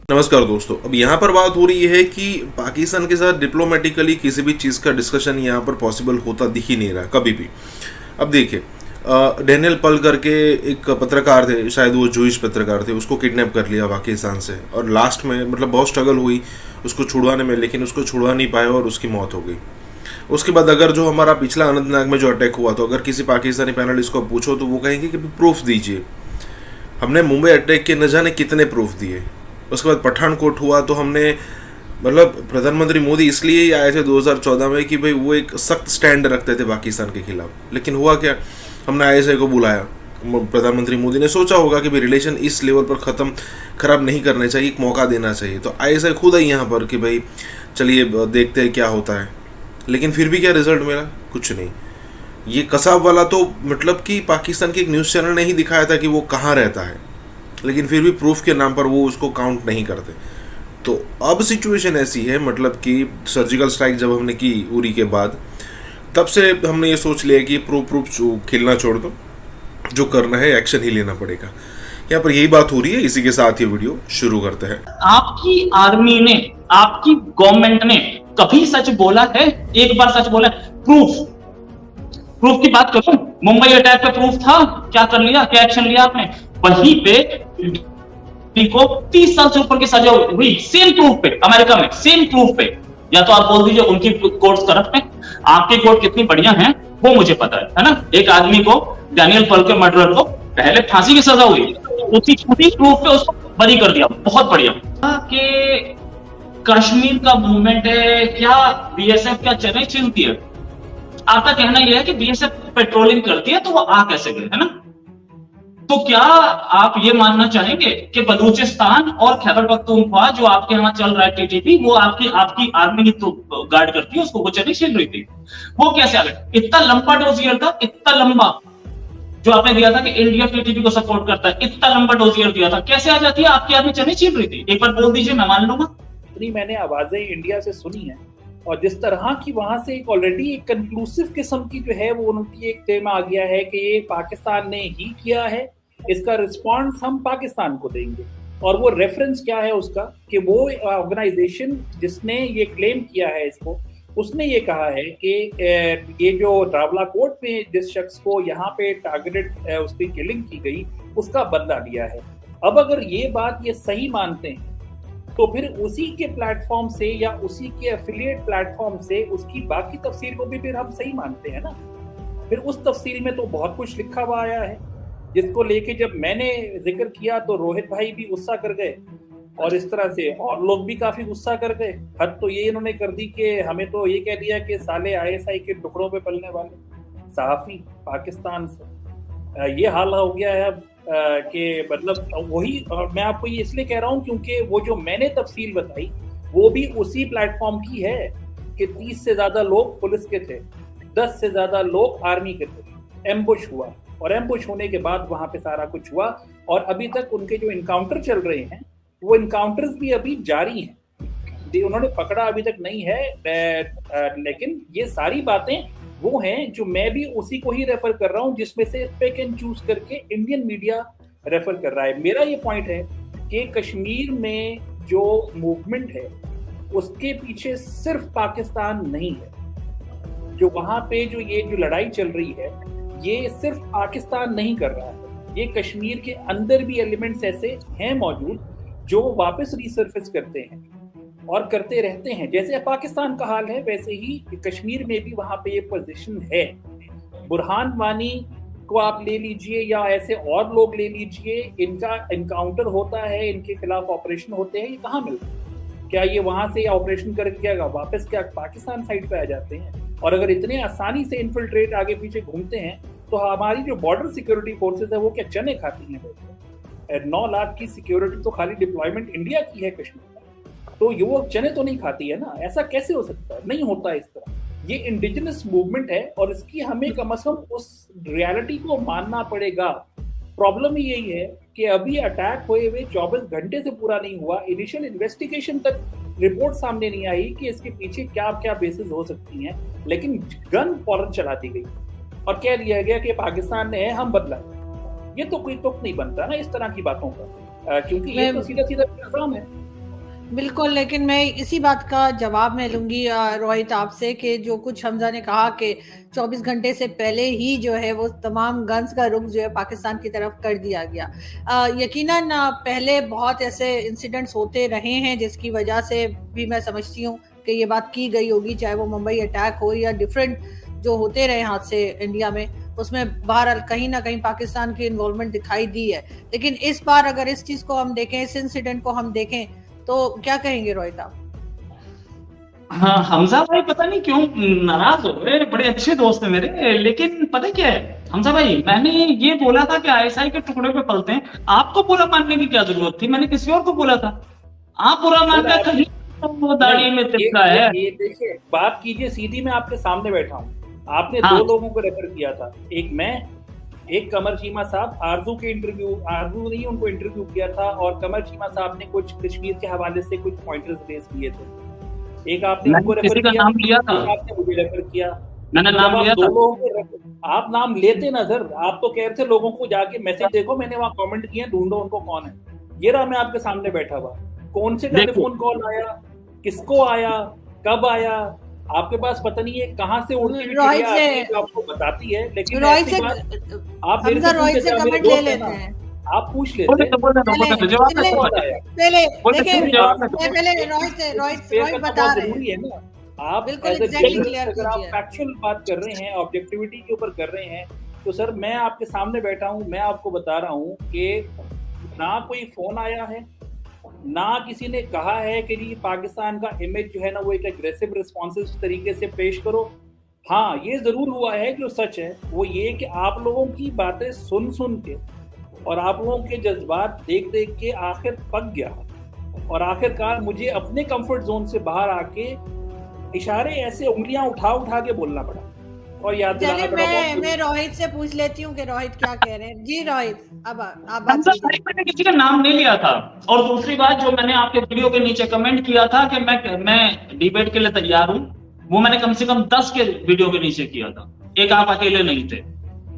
नमस्कार दोस्तों। अब यहाँ पर बात हो रही है कि पाकिस्तान के साथ डिप्लोमेटिकली किसी भी चीज़ का डिस्कशन यहाँ पर पॉसिबल होता दिख ही नहीं रहा कभी भी। अब देखिए, डैनियल पल करके एक पत्रकार थे, शायद वो जूइश पत्रकार थे, उसको किडनैप कर लिया पाकिस्तान से और लास्ट में मतलब बहुत स्ट्रगल हुई उसको छुड़वाने में, लेकिन उसको छुड़वा नहीं पाए और उसकी मौत हो गई। उसके बाद अगर जो हमारा पिछला अनंतनाग में जो अटैक हुआ, तो अगर किसी पाकिस्तानी पैनलिस्ट को पूछो तो वो कहेंगे कि प्रूफ दीजिए। हमने मुंबई अटैक के न जाने कितने प्रूफ दिए। उसके बाद पठानकोट हुआ तो हमने मतलब प्रधानमंत्री मोदी इसलिए ही आए थे 2014 में कि भाई वो एक सख्त स्टैंड रखते थे पाकिस्तान के खिलाफ। लेकिन हुआ क्या, हमने आईएसआई को बुलाया। प्रधानमंत्री मोदी ने सोचा होगा कि भाई रिलेशन इस लेवल पर खराब नहीं करने चाहिए, एक मौका देना चाहिए। तो आईएसआई खुद आई यहाँ पर कि भाई चलिए देखते हैं क्या होता है। लेकिन फिर भी क्या रिजल्ट मिला? कुछ नहीं। ये कसाब वाला तो मतलब कि पाकिस्तान के एक न्यूज़ चैनल ने ही दिखाया था कि वो कहाँ रहता है, लेकिन फिर भी प्रूफ के नाम पर वो उसको काउंट नहीं करते। तो अब सिचुएशन ऐसी है, मतलब कि सर्जिकल स्ट्राइक जब हमने की उरी के बाद, तब से हमने ये सोच लिया कि प्रूफ खेलना छोड़ दो, जो करना है एक्शन ही लेना पड़ेगा। यहाँ पर यही बात हो रही है। इसी के साथ ये वीडियो शुरू करते हैं। आपकी आर्मी ने, आपकी गवर्नमेंट ने कभी सच बोला है? एक बार सच बोला है? प्रूफ की बात करो। मुंबई अटैक पे प्रूफ था, क्या कर लिया, क्या एक्शन लिया आपने? वहीं पे को 30 साल से ऊपर की सजा हुई, सेम प्रूफ पे, अमेरिका में सेम प्रूफ पे। या तो आप बोल दीजिए उनकी कोर्ट्स करप्ट है, आपकी कोर्ट कितनी बढ़िया है वो मुझे पता है ना। एक आदमी को, डैनियल पल के मर्डरर को पहले फांसी की सजा हुई, उसी प्रूफ पे उसको बरी कर दिया। बहुत बढ़िया। कि कश्मीर का मूवमेंट है क्या, बीएसएफ क्या चेन्नई छीनती है? आपका कहना यह है कि बीएसएफ पेट्रोलिंग करती है तो वो आ कैसे गए, है ना? तो क्या आप ये मानना चाहेंगे कि बलूचिस्तान और खैबर पख्तूनख्वा जो आपके यहाँ चल रहा है टीटीपी, वो आपकी आर्मी ही तो गार्ड करती है उसको, वो चली छीन रही थी, वो कैसे आ गए? इतना लंबा डोजियर था, इतना लंबा जो आपने दिया था कि इंडिया टीटीपी को सपोर्ट करता है, इतना लंबा डोजियर दिया था, कैसे आ जाती है? आपकी आर्मी चली छीन रही थी। एक बार बोल दीजिए, मैं मान लूंगा। मैंने आवाजें इंडिया से सुनी है और जिस तरह की वहां से एक ऑलरेडी एक कंक्लूसिव किस्म की जो है वो उनकी एक टेम आ गया है कि ये पाकिस्तान ने ही किया है, इसका रिस्पॉन्स हम पाकिस्तान को देंगे। और वो रेफरेंस क्या है उसका कि वो ऑर्गेनाइजेशन जिसने ये क्लेम किया है इसको, उसने ये कहा है कि ये जो रावलाकोट में जिस शख्स को यहाँ पे टारगेटेड उसकी किलिंग की गई उसका बदला लिया है। अब अगर ये बात ये सही मानते हैं तो फिर उसी के प्लेटफॉर्म से या उसी के एफिलिएट प्लेटफॉर्म से उसकी बाकी तफसीर को भी फिर हम सही मानते हैं ना। फिर उस तफसीर में तो बहुत कुछ लिखा हुआ आया है जिसको लेके जब मैंने जिक्र किया तो रोहित भाई भी गुस्सा कर गए और इस तरह से और लोग भी काफी गुस्सा कर गए। हद तो ये इन्होंने कर दी कि हमें तो ये कह दिया कि साले आईएसआई के टुकड़ों पे पलने वाले सहाफी पाकिस्तान से। ये हाल हो गया है अब कि मतलब वही। और मैं आपको ये इसलिए कह रहा हूँ क्योंकि वो जो मैंने तफसील बताई वो भी उसी प्लेटफॉर्म की है कि 30 से ज्यादा लोग पुलिस के थे, 10 से ज्यादा लोग आर्मी के थे। एम्बुश हुआ और एम्बुश होने के बाद वहां पे सारा कुछ हुआ और अभी तक उनके जो इनकाउंटर चल रहे हैं वो इनकाउंटर्स भी अभी जारी हैं। उन्होंने पकड़ा अभी तक नहीं है, लेकिन ये सारी बातें वो हैं जो मैं भी उसी को ही रेफर कर रहा हूं जिसमें से पिक एंड चूज करके इंडियन मीडिया रेफर कर रहा है। मेरा ये पॉइंट है कि कश्मीर में जो मूवमेंट है उसके पीछे सिर्फ पाकिस्तान नहीं है। जो वहां पे ये जो लड़ाई चल रही है ये सिर्फ पाकिस्तान नहीं कर रहा है, ये कश्मीर के अंदर भी एलिमेंट्स ऐसे हैं मौजूद जो वापस रिसर्फेस करते हैं और करते रहते हैं। जैसे पाकिस्तान का हाल है वैसे ही कश्मीर में भी वहां पे ये पोजीशन है। बुरहान वानी को आप ले लीजिए या ऐसे और लोग ले लीजिए, इनका इनकाउंटर होता है, इनके खिलाफ ऑपरेशन होते हैं, ये कहाँ मिलते हैं? क्या ये वहां से ऑपरेशन करके क्या वापस क्या पाकिस्तान साइड पे आ जाते हैं? और अगर इतने आसानी से इन्फिल्ट्रेट आगे पीछे घूमते हैं तो हमारी जो बॉर्डर सिक्योरिटी फोर्सेस है वो क्या चने खाती हैं? 9 लाख की सिक्योरिटी तो खाली डिप्लॉयमेंट इंडिया की है कश्मीर में, तो ये वो चने तो नहीं खाती है ना। ऐसा कैसे हो सकता है? नहीं होता इस तरह। ये इंडिजिनस मूवमेंट है और इसकी हमें कम से कम उस रियलिटी को मानना पड़ेगा। प्रॉब्लम ही यही है कि अभी अटैक हुए हुए 24 घंटे से पूरा नहीं हुआ, इनिशियल इन्वेस्टिगेशन तक रिपोर्ट सामने नहीं आई कि इसके पीछे क्या क्या बेसिस हो सकती हैं, लेकिन गन फौरन चला दी गई और कह दिया गया कि पाकिस्तान ने हम बदला। ये तो कोई तुक नहीं बनता ना इस तरह की बातों का, क्योंकि ये तो सीधा सीधा इल्जाम है। बिल्कुल, लेकिन मैं इसी बात का जवाब मैं लूंगी रोहित आपसे कि जो कुछ हमजा ने कहा कि 24 घंटे से पहले ही जो है वो तमाम गन्स का रुख जो है पाकिस्तान की तरफ कर दिया गया। यकीनन पहले बहुत ऐसे इंसिडेंट्स होते रहे हैं जिसकी वजह से भी मैं समझती हूँ कि ये बात की गई होगी, चाहे वो मुंबई अटैक हो या डिफरेंट जो होते रहे हादसे इंडिया में, उसमें बहरहाल कहीं ना कहीं पाकिस्तान की इन्वॉल्वमेंट दिखाई दी है। लेकिन इस बार अगर इस चीज को हम देखें, इस इंसिडेंट को हम देखें, तो क्या कहेंगे रोहित आप? हाँ, हमजा भाई पता नहीं क्यों नाराज हो गए, बड़े अच्छे दोस्त हैं मेरे। लेकिन पता क्या है हमजा भाई, मैंने ये बोला था कि आईएसआई के टुकड़े पे पलते हैं, आपको बुरा मानने की क्या जरूरत थी? मैंने किसी और को बोला था, आप बुरा मानना कहीं वो दाढ़ी में तिलका है। ये देखिए, बात कीजिए सीधी, मैं आपके सामने बैठा हूँ, आपने हाँ। 2 लोगों को रेफर किया था, एक मैं, एक कमर चीमा साहब। आरजू नहीं, उनको इंटरव्यू किया था, और कमर चीमा साहब ने कुछ कश्मीर के हवाले से कुछ पॉइंटर्स रेज किए थे। एक आपने उनको रेफर किया, नाम लिया था, आपने मुझे रेफर किया। मैंने नाम लिया था। आप नाम लेते ना सर, आप तो कह रहे थे लोगों को जाके मैसेज देखो, मैंने वहां कमेंट किए, ढूंढो उनको कौन है। ये रहा मैं आपके सामने बैठा हुआ, कौन से टेलीफोन कॉल आया, किसको आया, कब आया, आपके पास पता नहीं है कहां से उड़ती हुई चिड़िया आती है जो आपको बताती है। लेकिन रोहित से आप मेरे से रोहित से कमेंट ले लेते हैं, आप पूछ लेते हैं। रोहित बता रहे जरूरी है ना, आप बिल्कुल अगर exactly clear अगर आप कीजिए। फैक्चुअल बात कर रहे हैं, ऑब्जेक्टिविटी के ऊपर कर रहे हैं, तो सर मैं आपके सामने बैठा हूं, मैं आपको बता रहा हूं कि ना कोई फोन आया है, ना किसी ने कहा है कि जी पाकिस्तान का इमेज जो है ना वो एक एग्रेसिव रिस्पॉन्सिव तरीके से पेश करो। हाँ, ये जरूर हुआ है कि वो सच है, वो ये कि आप लोगों की बातें सुन सुन के और आप लोगों के जज्बात देख देख के आखिर पक गया, और आखिरकार मुझे अपने कंफर्ट जोन से बाहर आके इशारे ऐसे उंगलियां उठा उठा के बोलना पड़ा। और याद दिलाना पड़ा। मैं रोहित से पूछ लेती हूँ कि रोहित क्या कह रहे हैं। जी रोहित, अब आप मैंने किसी का नाम नहीं लिया था। और दूसरी बात, जो मैंने आपके वीडियो के नीचे कमेंट किया था कि मैं डिबेट के लिए तैयार हूँ, वो मैंने कम से कम 10 के वीडियो के नीचे किया था, एक आप अकेले नहीं थे।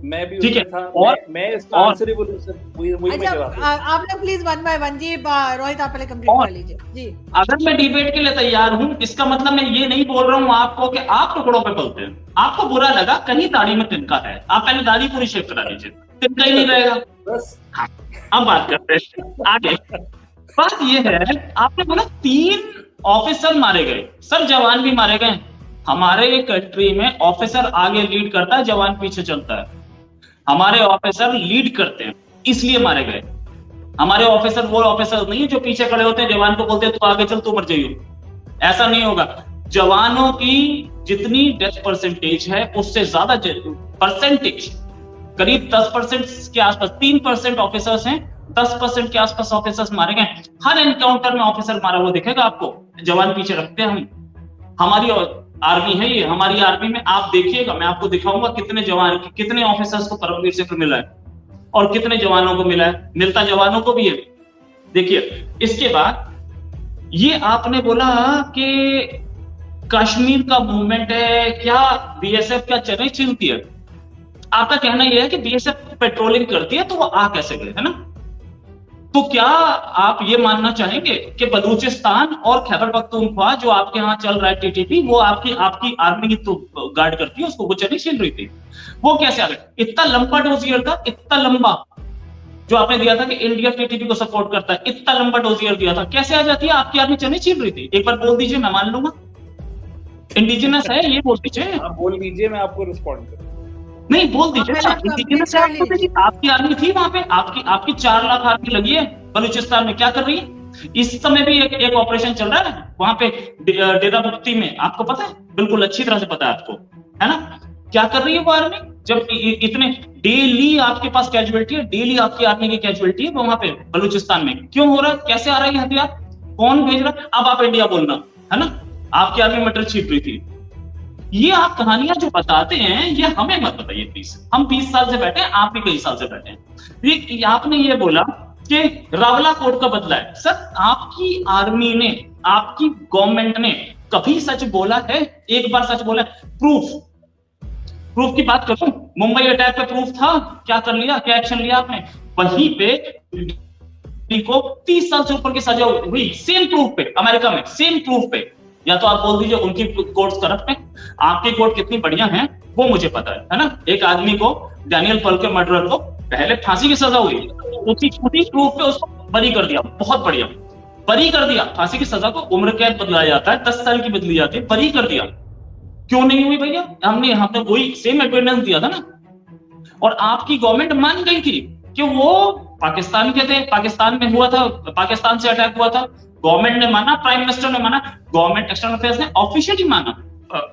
मैं भी ठीक है, था, और मैं इसका आंसर ही बोलूं सर, वही अच्छा, मैं जवाब आप लोग प्लीज 1 by 1 जी, रोहित आप पहले कंप्लीट कर लीजिए जी। अगर मैं डिबेट के लिए तैयार हूं, इसका मतलब मैं ये नहीं बोल रहा हूं आपको कि आप टुकड़ों पे पलते हैं। आपको बुरा लगा, कहीं दाढ़ी में तिनका है, आप पहले दाढ़ी पूरी शेव करा लीजिए, तिनका ही नहीं रहेगा। बस हाँ, अब बात करते हैं आगे। बात ये है, आपने बोला 3 ऑफिसर मारे गए, सर जवान भी मारे गए। हमारे कंट्री में ऑफिसर आगे लीड करता है, जवान पीछे चलता है। हमारे ऑफिसर लीड करते हैं, इसलिए मारे गए। हमारे ऑफिसर वो ऑफिसर नहीं है जो पीछे खड़े होते हैं, जवान को बोलते हैं तू आगे चल, तू मर जाइयो। ऐसा नहीं होगा। जवानों की जितनी डेथ परसेंटेज है उससे ज्यादा परसेंटेज, करीब 10% के आसपास, 3% ऑफिसर्स हैं, 10% के आसपास ऑफिसर्स मारे गए। हर एनकाउंटर में ऑफिसर मारा हुआ दिखेगा आपको, जवान पीछे रखते हैं हम। हमारी आर्मी है ये, हमारी आर्मी में आप देखिएगा, मैं आपको दिखाऊंगा कितने जवान, कितने ऑफिसर्स को परमवीर चक्र मिला है और कितने जवानों को मिला है, मिलता जवानों को भी है। देखिए, इसके बाद ये आपने बोला कि कश्मीर का मूवमेंट है क्या, बीएसएफ क्या चने छीलती है। आपका कहना यह है कि बीएसएफ पेट्रोलिंग करती है तो वो आ कैसे गए, है ना? तो क्या आप ये मानना चाहेंगे कि बलूचिस्तान और खैबर पख्तूनख्वा जो आपके यहाँ चल रहा है टीटीपी, वो आपकी आर्मी की तो गार्ड करती है उसको, वो चली छील रही थी, वो कैसे आ गए? इतना लंबा डोजियर था, इतना लंबा जो आपने दिया था कि इंडिया टीटीपी को सपोर्ट करता है, इतना लंबा डोजियर दिया था, कैसे आ जाती है? आपकी आर्मी चने छील रही थी। एक बार बोल दीजिए, मैं मान लूंगा। इंडिजिनस है ये, बोल दीजिए। आप बोल दीजिए, मैं आपको रिस्पॉन्ड करूँ। नहीं, बोल दीजिए। आपकी आर्मी थी वहां पे, आपकी 4 लाख आर्मी लगी है बलूचिस्तान में, क्या कर रही है? इस समय भी एक ऑपरेशन चल रहा है वहां पे डेरा मुफ्ती में, आपको पता है, बिल्कुल अच्छी तरह से पता है आपको, है ना? क्या कर रही है वो आर्मी? जब इतने डेली आपके पास कैजुअलिटी है, डेली आपकी आर्मी की कैजुअलिटी है वहां पे बलूचिस्तान में, क्यों हो रहा है? कैसे आ रहा है हथियार? कौन भेज रहा है? अब आप इंडिया बोलना, है ना? आपकी आर्मी मटर छीट रही थी। ये आप कहानियां जो बताते हैं, ये हमें मत बताइए प्लीज। हम 20 साल से बैठे हैं, आप भी कई साल से बैठे हैं। ये आपने ये बोला कि रावला कोड का बदला है। सर, आपकी आर्मी ने, आपकी गवर्नमेंट ने कभी सच बोला है? एक बार सच बोला है? प्रूफ की बात करूं, मुंबई अटैक पे प्रूफ था, क्या कर लिया, क्या एक्शन लिया आपने? वहीं पे को 30 साल से ऊपर की सजा हुई, सेम प्रूफ पे, अमेरिका में सेम प्रूफ पे। या तो आप बोल दीजिए उनकी कोर्ट्स करप्ट है, आपकी कोर्ट कितनी बढ़िया है वो मुझे पता है ना। एक आदमी को, डैनियल पल के मर्डरर को पहले फांसी की सजा हुई, उसी प्रूफ पे उसको बरी कर दिया, बहुत बढ़िया, बरी कर दिया। फांसी की सजा को उम्र कैद बदलाया जाता है, 10 साल की बदली जाती है, बरी कर दिया। क्यों नहीं हुई भैया? हमने यहाँ पे वही सेम एविडेंस दिया था ना, और आपकी गवर्नमेंट मान गई थी कि वो पाकिस्तान के थे, पाकिस्तान में हुआ था, पाकिस्तान से अटैक हुआ था। गवर्नमेंट ने माना, प्राइम मिनिस्टर ने माना, गवर्नमेंट एक्सटर्नल अफेयर्स ने ऑफिशियली माना,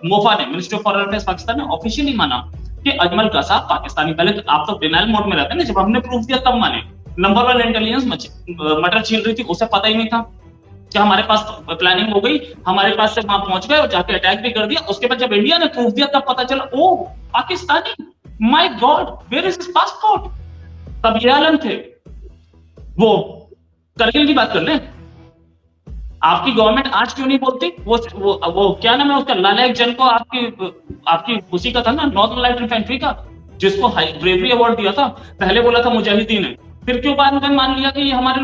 मोफा ने, ministry of foreign affairs Pakistan ने ऑफिशियली माना कि अजमल कसाब पाकिस्तानी। पहले तो आप तो डिनाइल मोड में रहते हैं ना, जब हमने प्रूफ दिया तब माने। नंबर 1 इंटेलिजेंस मटर छील रही थी, उसे पता ही नहीं था कि हमारे पास प्लानिंग हो गई, हमारे पास से वहां पहुंच गए और जाके अटैक भी कर दिया। उसके बाद जब इंडिया ने प्रूफ दिया तब पता चला oh Pakistani, my God where is his passport. तब ये आलम थे। वो करगिल की बात कर ले, आपकी गवर्नमेंट आज क्यों नहीं बोलती? वो क्या नाम है उसका, लालैक जन को आपकी उसी का था ना, नॉर्दर्न लाइट इन्फेंट्री का, जिसको ब्रेवरी अवार्ड दिया था। पहले बोला था मुजाहिदीन है, फिर क्यों बाद में मान लिया कि ये हमारे